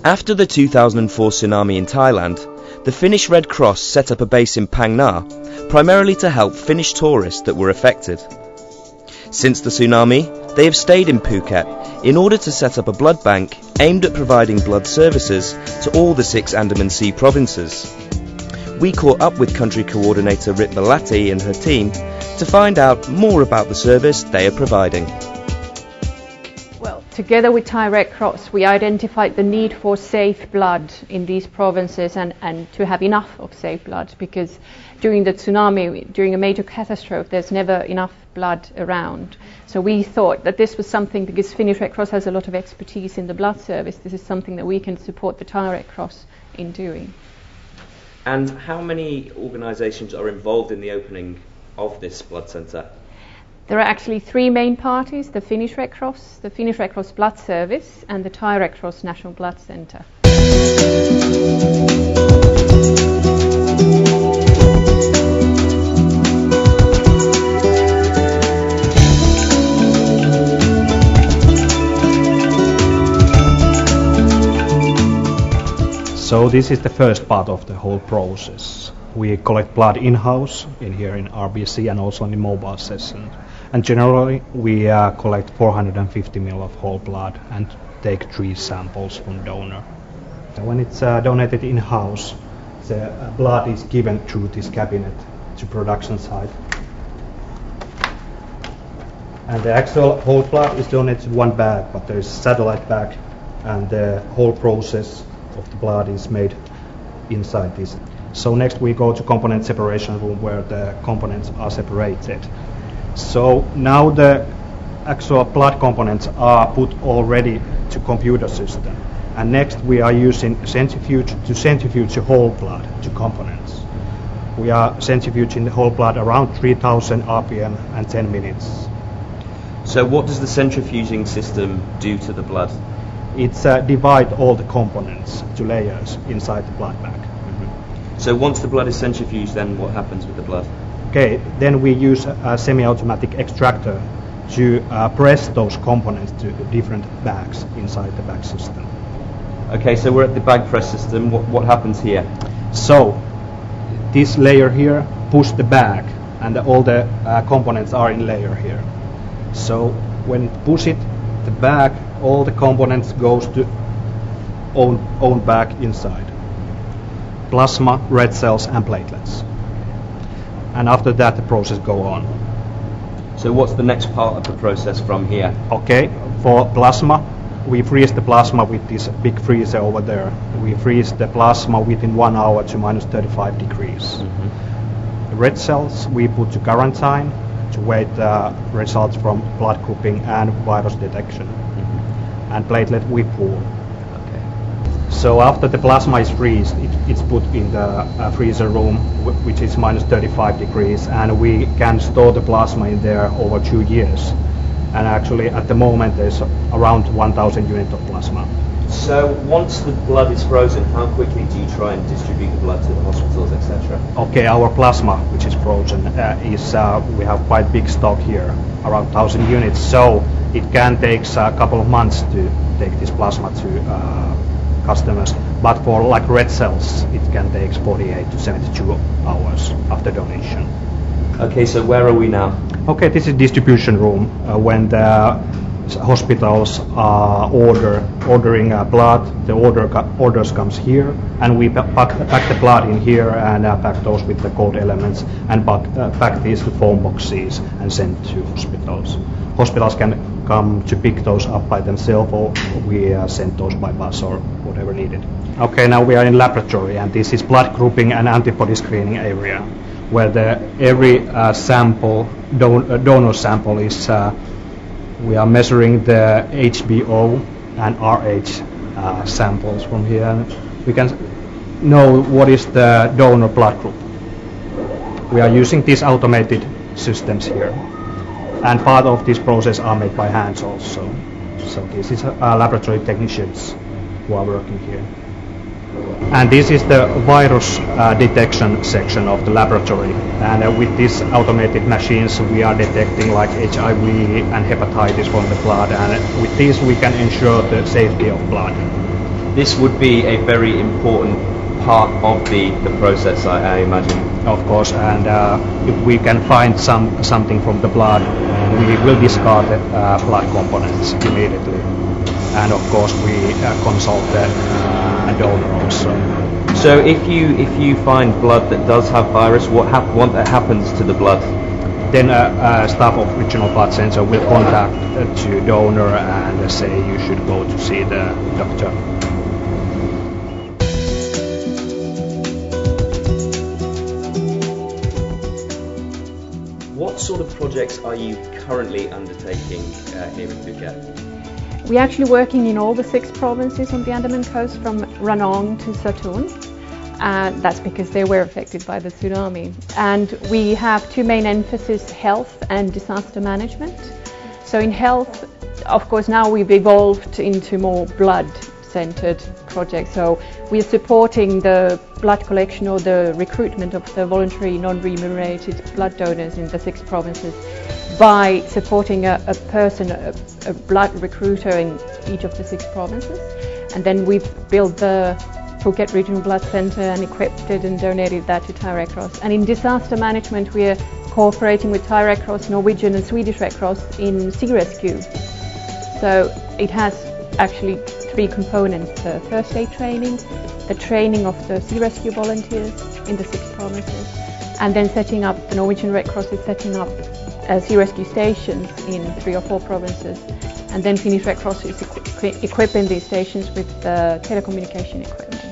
After the 2004 tsunami in Thailand, the Finnish Red Cross set up a base in Phang Nga, primarily to help Finnish tourists that were affected. Since the tsunami, they have stayed in Phuket in order to set up a blood bank aimed at providing blood services to all the 6 Andaman Sea provinces. We caught up with country coordinator Rit Malati and her team to find out more about the service they are providing. Well, together with Thai Red Cross, we identified the need for safe blood in these provinces and to have enough of safe blood, because during the tsunami, during a major catastrophe, there's never enough blood around. So we thought that this was something, because Finnish Red Cross has a lot of expertise in the blood service, this is something that we can support the Thai Red Cross in doing. And how many organisations are involved in the opening of this blood centre? There are actually 3 main parties: the Finnish Red Cross, the Finnish Red Cross Blood Service and the Thai Red Cross National Blood Centre. So this is the first part of the whole process. We collect blood in-house here in RBC and also in the mobile session. And generally we collect 450 ml of whole blood and take 3 samples from donor. When it's donated in-house, the blood is given through this cabinet to production site. And the actual whole blood is donated to one bag, but there is a satellite bag, and the whole process of the blood is made inside this. So next we go to component separation room where the components are separated. So now the actual blood components are put already to computer system, and next we are using centrifuge to centrifuge the whole blood to components. We are centrifuging the whole blood around 3000 RPM and 10 minutes. So what does the centrifuging system do to the blood? It's divide all the components to layers inside the blood bag. So once the blood is centrifuged, then what happens with the blood? Okay, then we use a semi-automatic extractor to press those components to different bags inside the bag system. Okay, so we're at the bag press system. What happens here? So this layer here push the bag, and all the components are in layer here. So when it push it, the bag, all the components goes to own bag inside. Plasma, red cells and platelets. And after that the process go on. So what's the next part of the process from here? Okay, for plasma, we freeze the plasma with this big freezer over there. We freeze the plasma within 1 hour to minus 35 degrees. The red cells we put to quarantine to wait results from blood grouping and virus detection. And platelet we pool. So after the plasma is freezed, it's put in the freezer room, which is minus 35 degrees, and we can store the plasma in there over 2 years. And actually at the moment there's around 1,000 units of plasma. So once the blood is frozen, how quickly do you try and distribute the blood to the hospitals, etc.? Okay, our plasma, which is frozen, we have quite big stock here, around 1,000 units, so it can take a couple of months to take this plasma to customers, but for like red cells it can take 48 to 72 hours after donation. Okay, so where are we now? Okay, this is distribution room when the hospitals are ordering blood. The orders comes here, and we pack the blood in here and pack those with the cold elements and pack these to foam boxes and send to hospitals. Hospitals can come to pick those up by themselves, or we send those by bus or whatever needed. Okay, now we are in laboratory, and this is blood grouping and antibody screening area, where every donor sample is. We are measuring the HBO and RH samples from here, and we can know what is the donor blood group. We are using these automated systems here, and part of this process are made by hands also. So this is laboratory technicians who are working here. And this is the virus detection section of the laboratory, and with these automated machines we are detecting like HIV and hepatitis from the blood, and with these we can ensure the safety of blood. this would be a very important part of the process, I imagine. Of course, and if we can find something from the blood, we will discard the blood components immediately. And of course, we consult the donor also. So if you find blood that does have virus, what happens to the blood? Then staff of regional blood center will contact to donor and say you should go to see the doctor. What sort of projects are you currently undertaking here in Phuket? We're actually working in all the 6 provinces on the Andaman coast from Ranong to Satun. That's because they were affected by the tsunami. And we have 2 main emphases, health and disaster management. So in health, of course, now we've evolved into more blood-centered projects. So we are supporting the blood collection or the recruitment of the voluntary non-remunerated blood donors in the 6 provinces by supporting a person, a blood recruiter in each of the 6 provinces. And then we've built the Phuket Regional Blood Centre and equipped it and donated that to Thai Red Cross. And in disaster management, we are cooperating with Thai Red Cross, Norwegian and Swedish Red Cross in sea rescue. So it has actually 3 components: the first aid training, the training of the sea rescue volunteers in the 6 provinces, and then setting up, the Norwegian Red Cross is setting up sea rescue stations in 3 or 4 provinces. And then Finnish Red Cross is equipping these stations with telecommunication equipment.